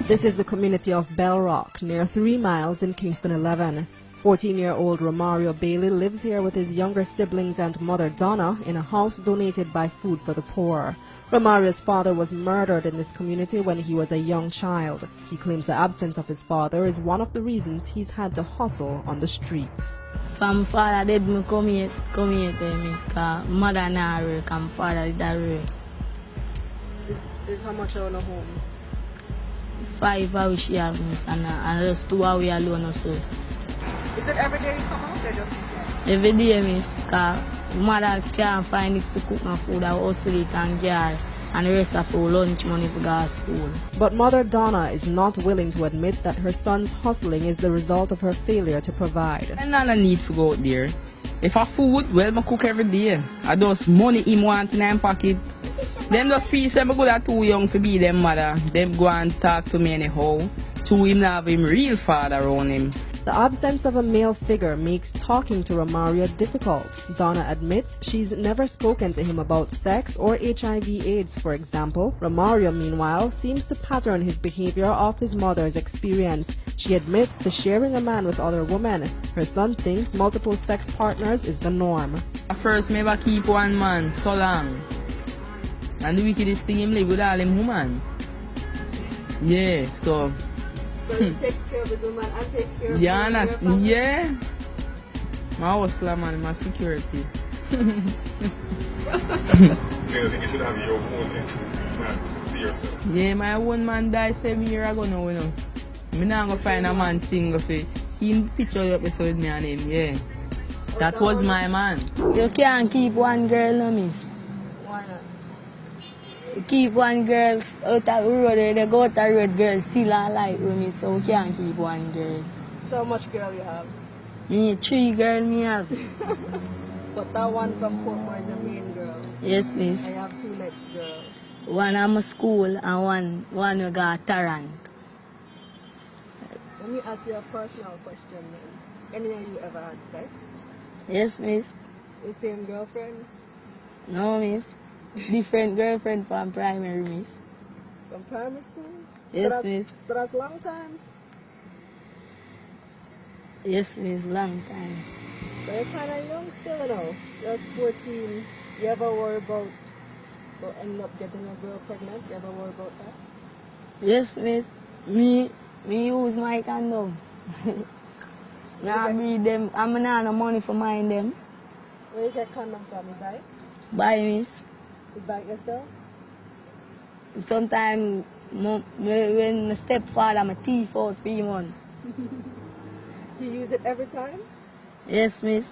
This is the community of Bell Rock, near 3 miles in Kingston 11. 14-year-old Romario Bailey lives here with his younger siblings and mother Donna in a house donated by Food for the Poor. Romario's father was murdered in this community when he was a young child. He claims the absence of his father is one of the reasons he's had to hustle on the streets. From father did me come here because mother now work and father did work. This is how much on a home? 5 hours she have miss and just 2 hours alone also. Is it every day you come out or just weekend? Every day miss because mother can't find it to cook my food. I also eat and jar and the rest of for lunch money for go to school. But mother Donna is not willing to admit that her son's hustling is the result of her failure to provide. I don't need to go out there. If I food, well, I cook every day. I just money him want in my pocket. Them just feel say I'm good too young to be them mother. Them go and talk to me anyhow. To him now have him real father around him. The absence of a male figure makes talking to Romario difficult. Donna admits she's never spoken to him about sex or HIV/AIDS, for example. Romario, meanwhile, seems to pattern his behavior off his mother's experience. She admits to sharing a man with other women. Her son thinks multiple sex partners is the norm. At first, I never keep one man so long. And the wickedest thing him live with all them women. Yeah, so he takes care of his woman and takes care of you understand? Yeah. My hustler man, my security. So you think you should have your own exit plan for yourself? Yeah, my own man died 7 years ago now, you know. I'm not going to find a man single for see him picture up with me and him, yeah. That was my man. You can't keep one girl, no miss. Why not? You keep one girl out of the road, they go out the road, girl still alive with me, so we can't keep one girl. So much girl you have? Me 3 girls me have. But that one from Portmore is the main girl. Yes, miss. I have 2 next girls. One at my school and one we got Tarrant. Let me ask you a personal question then. Any of you ever had sex? Yes, miss. The same girlfriend? No, miss. Different girlfriend from primary, miss. From primary school? Yes, miss. So that's a long time? Yes, miss, long time. But you're kind of young still, you know. You're 14. You ever worry about ending up getting a girl pregnant? You ever worry about that? Yes, miss. Me use my condom. Now I breed them. I'm not no money for mine them. Where you get condom from? You buy? Buy, miss. You buy it yourself? Sometimes when my stepfather, my teeth out 3 months. You use it every time? Yes, miss.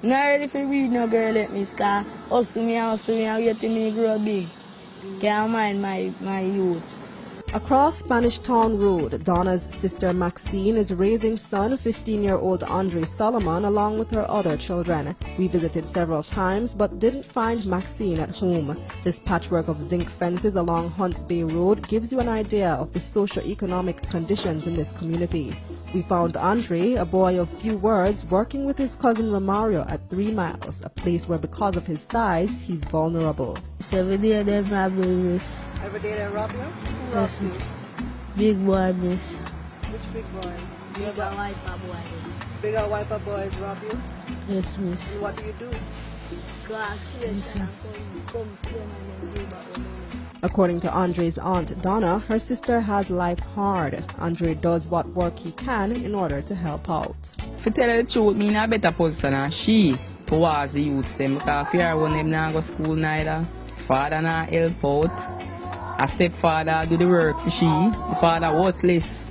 Not ready for read no girl let me because hustle me, and wait till me grow big. Can't mind my youth. Across Spanish Town Road, Donna's sister Maxine is raising son 15-year-old Andre Solomon along with her other children. We visited several times but didn't find Maxine at home. This patchwork of zinc fences along Hunts Bay Road gives you an idea of the socio-economic conditions in this community. We found Andre, a boy of few words, working with his cousin Romario at 3 miles, a place where because of his size, he's vulnerable. So every day they rob me, miss. Every day they rob you? Who Yes, robs you? big boy, miss. Which big boys? Big white boy. Bigger wiper boys rob you? Yes, miss. And what do you do? According to Andre's aunt Donna, her sister has life hard. Andre does what work he can in order to help out. To tell you the truth, me in a better position than she towards the youths them because fear when them not go school neither. Father not help out. A stepfather do the work for she. The father worthless.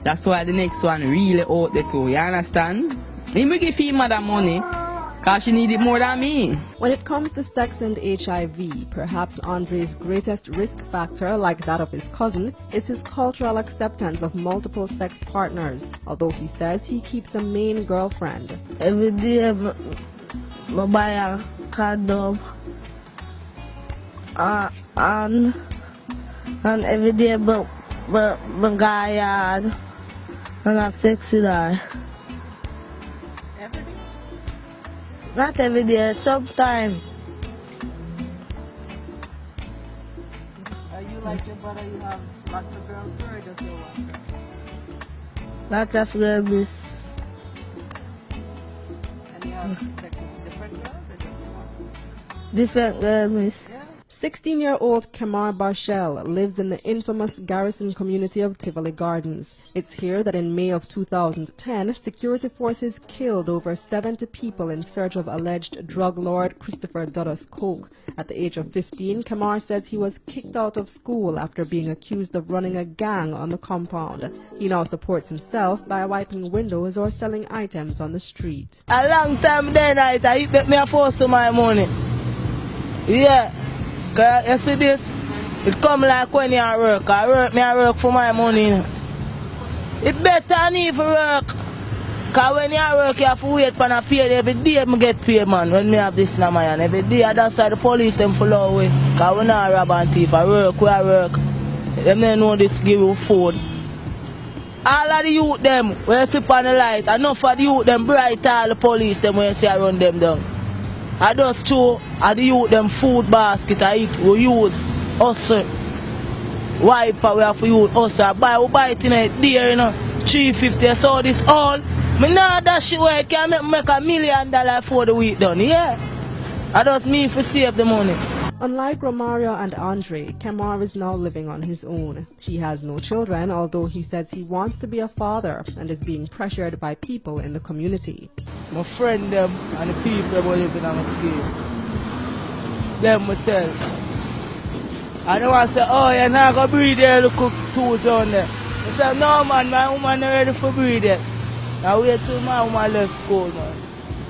That's why the next one really out there too. You understand? He will give him mother money because she need it more than me. When it comes to sex and HIV, perhaps Andre's greatest risk factor, like that of his cousin, is his cultural acceptance of multiple sex partners, although he says he keeps a main girlfriend. Every day I buy a condom and every day I go yard and have sex with her. Every day? Not every day, sometimes. Are you like your brother, you have Lots of girls do, or just your one girl? Lots of girls, miss. And you have sex with different girls or just one? Different girls, miss. 16-year-old Kamar Barshel lives in the infamous Garrison community of Tivoli Gardens. It's here that in May of 2010, security forces killed over 70 people in search of alleged drug lord Christopher Dudus Coke. At the age of 15, Kamar says he was kicked out of school after being accused of running a gang on the compound. He now supports himself by wiping windows or selling items on the street. A long time then, I bet me a force to my money. Yeah. Cause you see this, it come like when you work. I work for my money. It better need for work. Cause when you work, you have to wait for a pay. Every day I get paid, man, when me have this in my hand. Every day that's why the police them follow away. Cause we not rob and thief. I work. Them don't know this give you food. All of the youth them, when you sleep on the light, enough of the youth them bright all the police them when you see I run them down. I just show I the youth them food basket I eat, we use hustle. Wiper we have to use hustle. We buy it in a day, you know, 350. So this all. Me know that shit where I can make $1 million for the week done, yeah. I just mean for save the money. Unlike Romario and Andre, Kamar is now living on his own. He has no children, although he says he wants to be a father and is being pressured by people in the community. My friend them and the people that living on the scheme, them will tell. I don't want to say, oh, you're not going to breed there, look cook tools on there. I say, no man, my woman not ready for breed there. I wait till my woman left school, man.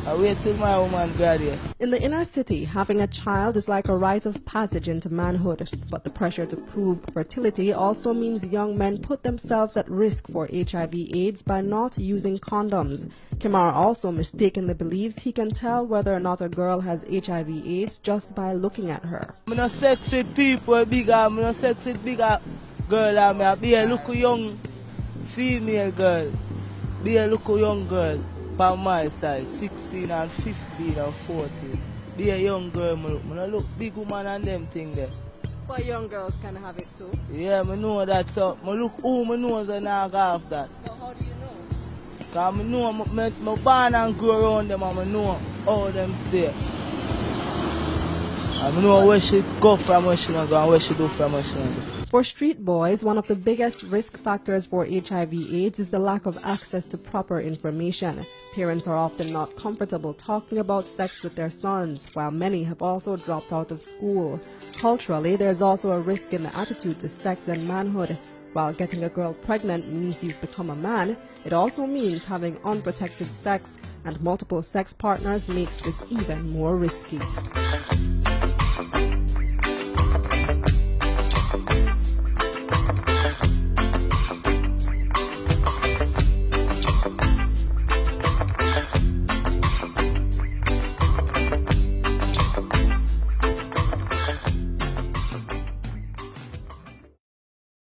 I wait till my woman graduate. In the inner city, having a child is like a rite of passage into manhood. But the pressure to prove fertility also means young men put themselves at risk for HIV/AIDS by not using condoms. Kamar also mistakenly believes he can tell whether or not a girl has HIV/AIDS just by looking at her. I'm not sex with people bigger, I'm not sex with bigger girl. I be a look young female girl. Be a look young girl. On my size, 16 and 15 and 14. Be a young girl, I look big woman and them thing there. But young girls can have it too. Yeah, I know that, so I look who I know and I have that. But how do you know? Because I know I born and grow around them and I know how them stay. I know where she go from, where she not go, and where she do from, where she not do. For street boys, one of the biggest risk factors for HIV/AIDS is the lack of access to proper information. Parents are often not comfortable talking about sex with their sons, while many have also dropped out of school. Culturally, there's also a risk in the attitude to sex and manhood. While getting a girl pregnant means you've become a man, it also means having unprotected sex, and multiple sex partners makes this even more risky.